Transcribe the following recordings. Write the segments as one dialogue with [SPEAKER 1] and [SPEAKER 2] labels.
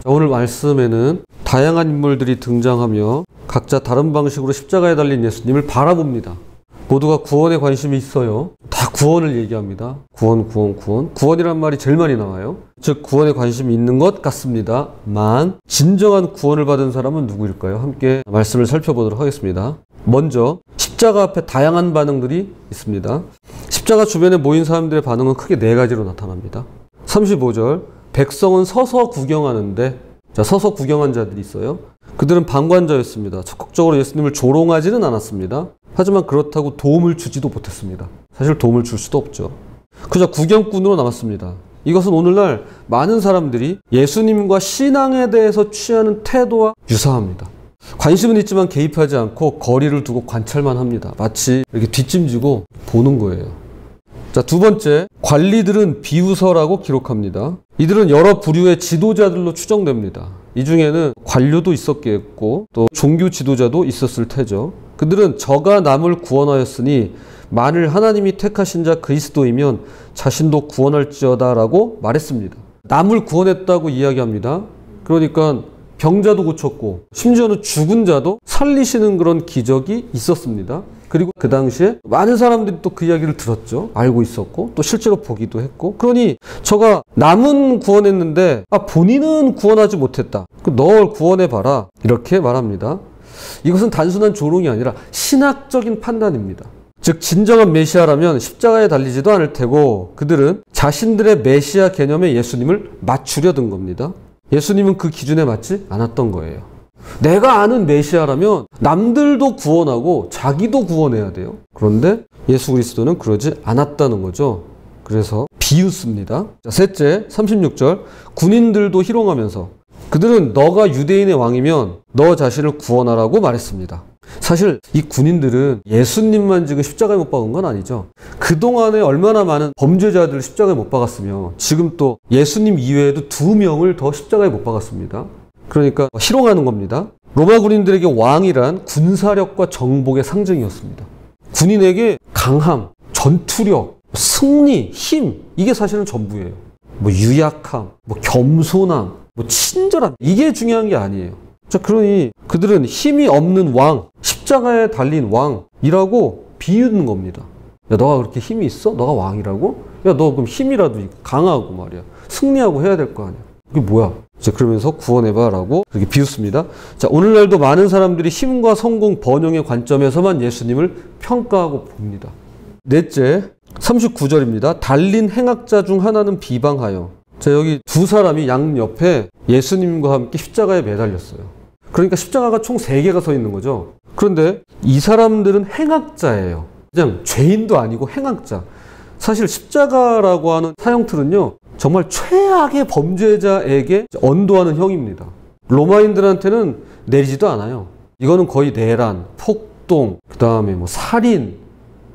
[SPEAKER 1] 오늘 말씀에는 다양한 인물들이 등장하며 각자 다른 방식으로 십자가에 달린 예수님을 바라봅니다. 모두가 구원에 관심이 있어요. 다 구원을 얘기합니다. 구원. 구원이란 말이 제일 많이 나와요. 즉 구원에 관심이 있는 것 같습니다만 진정한 구원을 받은 사람은 누구일까요? 함께 말씀을 살펴보도록 하겠습니다. 먼저 십자가 앞에 다양한 반응들이 있습니다. 십자가 주변에 모인 사람들의 반응은 크게 네 가지로 나타납니다. 35절 백성은 서서 구경하는데, 자, 서서 구경한 자들이 있어요. 그들은 방관자였습니다. 적극적으로 예수님을 조롱하지는 않았습니다. 하지만 그렇다고 도움을 주지도 못했습니다. 사실 도움을 줄 수도 없죠. 그저 구경꾼으로 남았습니다. 이것은 오늘날 많은 사람들이 예수님과 신앙에 대해서 취하는 태도와 유사합니다. 관심은 있지만 개입하지 않고 거리를 두고 관찰만 합니다. 마치 이렇게 뒷짐지고 보는 거예요. 자, 두 번째, 관리들은 비웃어라고 기록합니다. 이들은 여러 부류의 지도자들로 추정됩니다. 이 중에는 관료도 있었겠고 또 종교 지도자도 있었을 테죠. 그들은 저가 남을 구원하였으니 만일 하나님이 택하신 자 그리스도이면 자신도 구원할지어다 라고 말했습니다. 남을 구원했다고 이야기합니다. 그러니까 병자도 고쳤고 심지어는 죽은 자도 살리시는 그런 기적이 있었습니다. 그리고 그 당시에 많은 사람들이 또 그 이야기를 들었죠. 알고 있었고 또 실제로 보기도 했고. 그러니 저가 남은 구원했는데 본인은 구원하지 못했다. 널 구원해봐라. 이렇게 말합니다. 이것은 단순한 조롱이 아니라 신학적인 판단입니다. 즉 진정한 메시아라면 십자가에 달리지도 않을 테고 그들은 자신들의 메시아 개념에 예수님을 맞추려던 겁니다. 예수님은 그 기준에 맞지 않았던 거예요. 내가 아는 메시아라면 남들도 구원하고 자기도 구원해야 돼요. 그런데 예수 그리스도는 그러지 않았다는 거죠. 그래서 비웃습니다. 자, 셋째, 36절 군인들도 희롱하면서 그들은 너가 유대인의 왕이면 너 자신을 구원하라고 말했습니다. 사실 이 군인들은 예수님만 지금 십자가에 못 박은 건 아니죠. 그동안에 얼마나 많은 범죄자들을 십자가에 못 박았으며 지금 또 예수님 이외에도 2명을 더 십자가에 못 박았습니다. 그러니까 희롱하는 겁니다. 로마 군인들에게 왕이란 군사력과 정복의 상징이었습니다. 군인에게 강함, 전투력, 승리, 힘, 이게 사실은 전부예요. 유약함, 겸손함, 친절함, 이게 중요한 게 아니에요. 자, 그러니 그들은 힘이 없는 왕, 십자가에 달린 왕이라고 비유는 겁니다. 야, 너가 그렇게 힘이 있어? 너가 왕이라고? 야, 너 그럼 힘이라도 강하고 말이야. 승리하고 해야 될 거 아니야. 그게 뭐야? 자, 그러면서 구원해봐 라고 그렇게 비웃습니다. 자, 오늘날도 많은 사람들이 힘과 성공, 번영의 관점에서만 예수님을 평가하고 봅니다. 넷째, 39절입니다. 달린 행악자 중 하나는 비방하여. 자, 여기 두 사람이 양옆에 예수님과 함께 십자가에 매달렸어요. 그러니까 십자가가 총 3개가 서 있는 거죠. 그런데 이 사람들은 행악자예요. 그냥 죄인도 아니고 행악자. 사실 십자가라고 하는 사형틀은요, 정말 최악의 범죄자에게 언도하는 형입니다. 로마인들한테는 내리지도 않아요. 이거는 거의 내란, 폭동, 그 다음에 살인,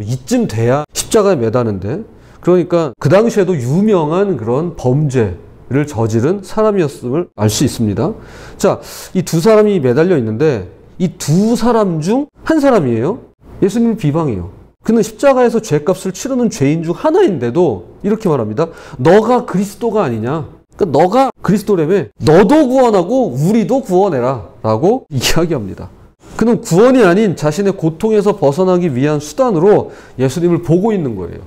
[SPEAKER 1] 이쯤 돼야 십자가에 매다는데, 그러니까 그 당시에도 유명한 그런 범죄를 저지른 사람이었음을 알 수 있습니다. 자, 이 두 사람이 매달려 있는데 이 두 사람 중 한 사람이에요. 예수님을 비방해요. 그는 십자가에서 죄값을 치르는 죄인 중 하나인데도 이렇게 말합니다. 너가 그리스도가 아니냐? 그러니까 너가 그리스도라며 너도 구원하고 우리도 구원해라 라고 이야기합니다. 그는 구원이 아닌 자신의 고통에서 벗어나기 위한 수단으로 예수님을 보고 있는 거예요.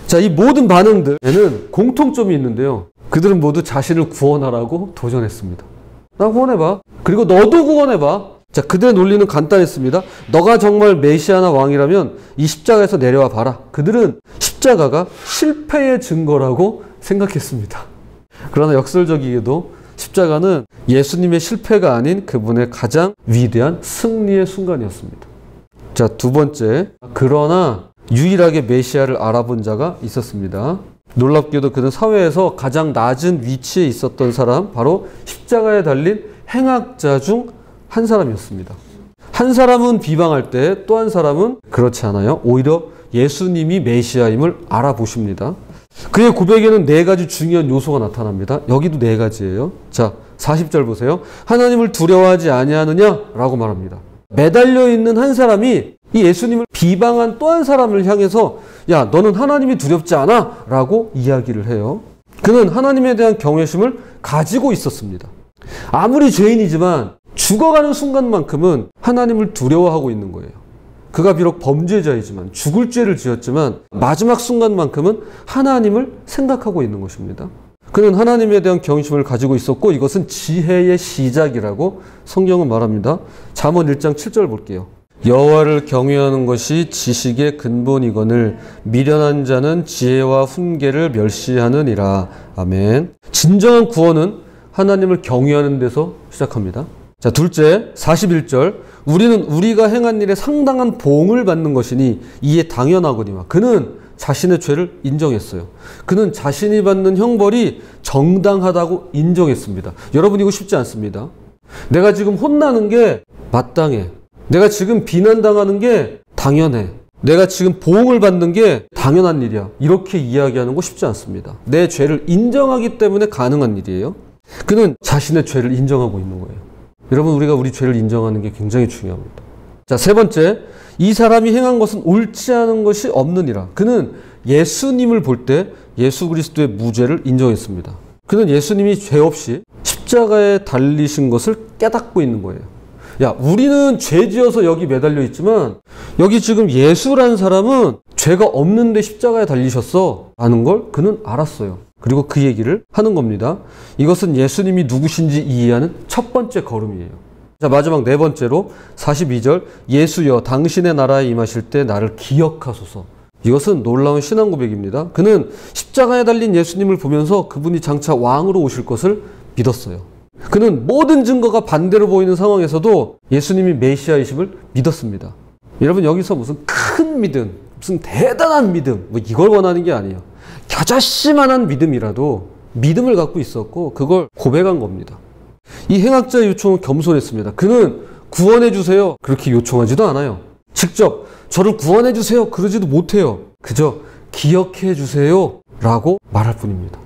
[SPEAKER 1] 자, 이 모든 반응들에는 공통점이 있는데요. 그들은 모두 자신을 구원하라고 도전했습니다. 나 구원해봐. 그리고 너도 구원해봐. 자, 그들의 논리는 간단했습니다. 너가 정말 메시아나 왕이라면 이 십자가에서 내려와 봐라. 그들은 십자가가 실패의 증거라고 생각했습니다. 그러나 역설적이게도 십자가는 예수님의 실패가 아닌 그분의 가장 위대한 승리의 순간이었습니다. 자, 두 번째, 그러나 유일하게 메시아를 알아본 자가 있었습니다. 놀랍게도 그는 사회에서 가장 낮은 위치에 있었던 사람, 바로 십자가에 달린 행악자 중 한 사람이었습니다. 한 사람은 비방할 때 또 한 사람은 그렇지 않아요. 오히려 예수님이 메시아임을 알아보십니다. 그의 고백에는 4가지 중요한 요소가 나타납니다. 여기도 4가지예요. 자, 40절 보세요. 하나님을 두려워하지 아니하느냐? 라고 말합니다. 매달려 있는 한 사람이 이 예수님을 비방한 또 한 사람을 향해서 야, 너는 하나님이 두렵지 않아? 라고 이야기를 해요. 그는 하나님에 대한 경외심을 가지고 있었습니다. 아무리 죄인이지만 죽어가는 순간만큼은 하나님을 두려워하고 있는 거예요. 그가 비록 범죄자이지만 죽을 죄를 지었지만 마지막 순간만큼은 하나님을 생각하고 있는 것입니다. 그는 하나님에 대한 경외심을 가지고 있었고 이것은 지혜의 시작이라고 성경은 말합니다. 잠언 1장 7절 볼게요. 여호와를 경외하는 것이 지식의 근본이거늘 미련한 자는 지혜와 훈계를 멸시하느니라. 아멘. 진정한 구원은 하나님을 경외하는 데서 시작합니다. 자, 둘째 41절 우리는 우리가 행한 일에 상당한 보응을 받는 것이니 이에 당연하거니와. 그는 자신의 죄를 인정했어요. 그는 자신이 받는 형벌이 정당하다고 인정했습니다. 여러분 이거 쉽지 않습니다. 내가 지금 혼나는 게 마땅해. 내가 지금 비난당하는 게 당연해. 내가 지금 보응을 받는 게 당연한 일이야. 이렇게 이야기하는 거 쉽지 않습니다. 내 죄를 인정하기 때문에 가능한 일이에요. 그는 자신의 죄를 인정하고 있는 거예요. 여러분 우리가 우리 죄를 인정하는 게 굉장히 중요합니다. 자, 세 번째, 이 사람이 행한 것은 옳지 않은 것이 없느니라. 그는 예수님을 볼 때 예수 그리스도의 무죄를 인정했습니다. 그는 예수님이 죄 없이 십자가에 달리신 것을 깨닫고 있는 거예요. 야, 우리는 죄 지어서 여기 매달려 있지만 여기 지금 예수라는 사람은 죄가 없는데 십자가에 달리셨어 라는 걸 그는 알았어요. 그리고 그 얘기를 하는 겁니다. 이것은 예수님이 누구신지 이해하는 첫 번째 걸음이에요. 자, 마지막 네 번째로 42절 예수여 당신의 나라에 임하실 때 나를 기억하소서. 이것은 놀라운 신앙 고백입니다. 그는 십자가에 달린 예수님을 보면서 그분이 장차 왕으로 오실 것을 믿었어요. 그는 모든 증거가 반대로 보이는 상황에서도 예수님이 메시아이심을 믿었습니다. 여러분 여기서 무슨 큰 믿음, 무슨 대단한 믿음 뭐 이걸 원하는 게 아니에요. 겨자씨만한 믿음이라도 믿음을 갖고 있었고 그걸 고백한 겁니다. 이 행악자의 요청은 겸손했습니다. 그는 구원해 주세요 그렇게 요청하지도 않아요. 직접 저를 구원해 주세요 그러지도 못해요. 그저 기억해 주세요 라고 말할 뿐입니다.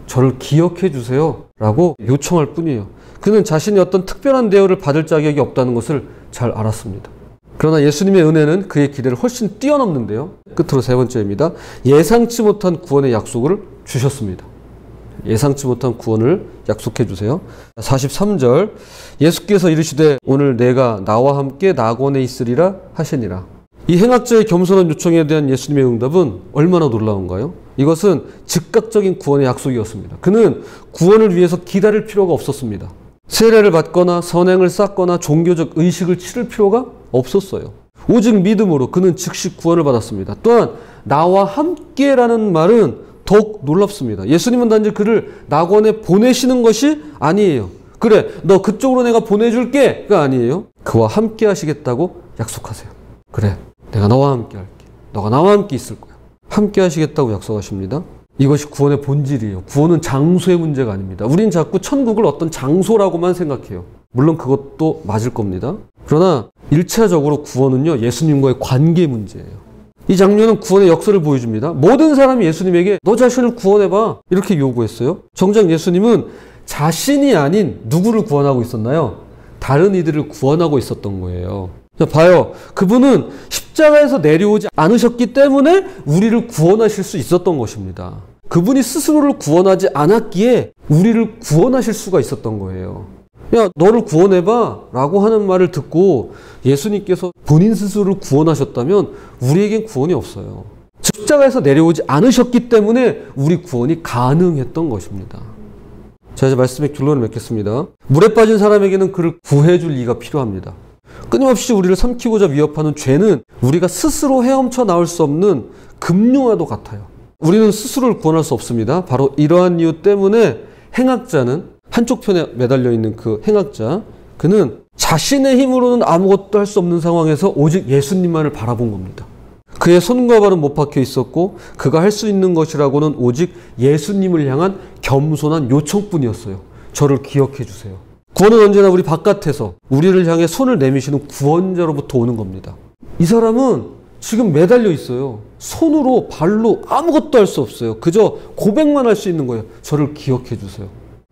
[SPEAKER 1] 저를 기억해 주세요 라고 요청할 뿐이에요. 그는 자신이 어떤 특별한 대우를 받을 자격이 없다는 것을 잘 알았습니다. 그러나 예수님의 은혜는 그의 기대를 훨씬 뛰어넘는데요. 끝으로 세 번째입니다. 예상치 못한 구원의 약속을 주셨습니다. 예상치 못한 구원을 약속해 주세요. 43절 예수께서 이르시되 오늘 내가 나와 함께 낙원에 있으리라 하시니라. 이 행악자의 겸손한 요청에 대한 예수님의 응답은 얼마나 놀라운가요? 이것은 즉각적인 구원의 약속이었습니다. 그는 구원을 위해서 기다릴 필요가 없었습니다. 세례를 받거나 선행을 쌓거나 종교적 의식을 치를 필요가 없었어요. 오직 믿음으로 그는 즉시 구원을 받았습니다. 또한 나와 함께라는 말은 더욱 놀랍습니다. 예수님은 단지 그를 낙원에 보내시는 것이 아니에요. 그래 너 그쪽으로 내가 보내줄게가 아니에요. 그와 함께 하시겠다고 약속하세요. 그래 내가 너와 함께 할게. 너가 나와 함께 있을 거야. 함께 하시겠다고 약속하십니다. 이것이 구원의 본질이에요. 구원은 장소의 문제가 아닙니다. 우린 자꾸 천국을 어떤 장소라고만 생각해요. 물론 그것도 맞을 겁니다. 그러나 1차적으로 구원은요 예수님과의 관계 문제예요. 이 장면은 구원의 역사를 보여줍니다. 모든 사람이 예수님에게 너 자신을 구원해봐 이렇게 요구했어요. 정작 예수님은 자신이 아닌 누구를 구원하고 있었나요? 다른 이들을 구원하고 있었던 거예요. 자, 봐요. 그분은 십자가에서 내려오지 않으셨기 때문에 우리를 구원하실 수 있었던 것입니다. 그분이 스스로를 구원하지 않았기에 우리를 구원하실 수가 있었던 거예요. 야, 너를 구원해봐 라고 하는 말을 듣고 예수님께서 본인 스스로를 구원하셨다면 우리에겐 구원이 없어요. 십자가에서 내려오지 않으셨기 때문에 우리 구원이 가능했던 것입니다. 자, 이제 말씀의 결론을 맺겠습니다. 물에 빠진 사람에게는 그를 구해줄 이가 필요합니다. 끊임없이 우리를 삼키고자 위협하는 죄는 우리가 스스로 헤엄쳐 나올 수 없는 금융화도 같아요. 우리는 스스로를 구원할 수 없습니다. 바로 이러한 이유 때문에 행악자는 한쪽 편에 매달려 있는 그 행악자, 그는 자신의 힘으로는 아무것도 할 수 없는 상황에서 오직 예수님만을 바라본 겁니다. 그의 손과 발은 못 박혀 있었고 그가 할 수 있는 것이라고는 오직 예수님을 향한 겸손한 요청뿐이었어요. 저를 기억해 주세요. 구원은 언제나 우리 바깥에서 우리를 향해 손을 내미시는 구원자로부터 오는 겁니다. 이 사람은 지금 매달려 있어요. 손으로 발로 아무것도 할 수 없어요. 그저 고백만 할 수 있는 거예요. 저를 기억해 주세요.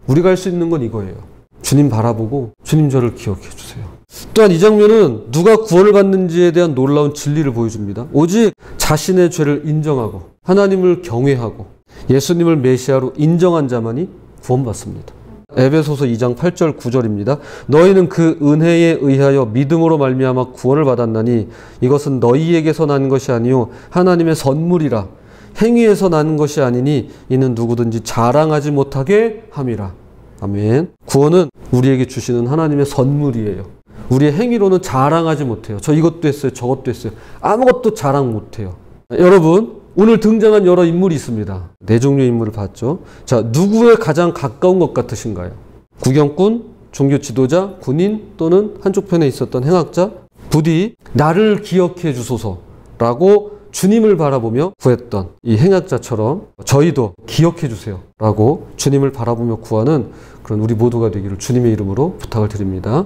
[SPEAKER 1] 우리가 할 수 있는 건 이거예요. 주님 바라보고 주님 저를 기억해 주세요. 또한 이 장면은 누가 구원을 받는지에 대한 놀라운 진리를 보여줍니다. 오직 자신의 죄를 인정하고 하나님을 경외하고 예수님을 메시아로 인정한 자만이 구원받습니다. 에베소서 2장 8절 9절입니다. 너희는 그 은혜에 의하여 믿음으로 말미암아 구원을 받았나니 이것은 너희에게서 난 것이 아니요 하나님의 선물이라. 행위에서 나는 것이 아니니 이는 누구든지 자랑하지 못하게 함이라. 아멘. 구원은 우리에게 주시는 하나님의 선물이에요. 우리의 행위로는 자랑하지 못해요. 저 이것도 했어요. 저것도 했어요. 아무것도 자랑 못해요. 여러분, 오늘 등장한 여러 인물이 있습니다. 네 종류의 인물을 봤죠. 자, 누구에 가장 가까운 것 같으신가요? 구경꾼, 종교 지도자, 군인 또는 한쪽 편에 있었던 행악자? 부디 나를 기억해 주소서라고 주님을 바라보며 구했던 이 행악자처럼 저희도 기억해 주세요 라고 주님을 바라보며 구하는 그런 우리 모두가 되기를 주님의 이름으로 부탁을 드립니다.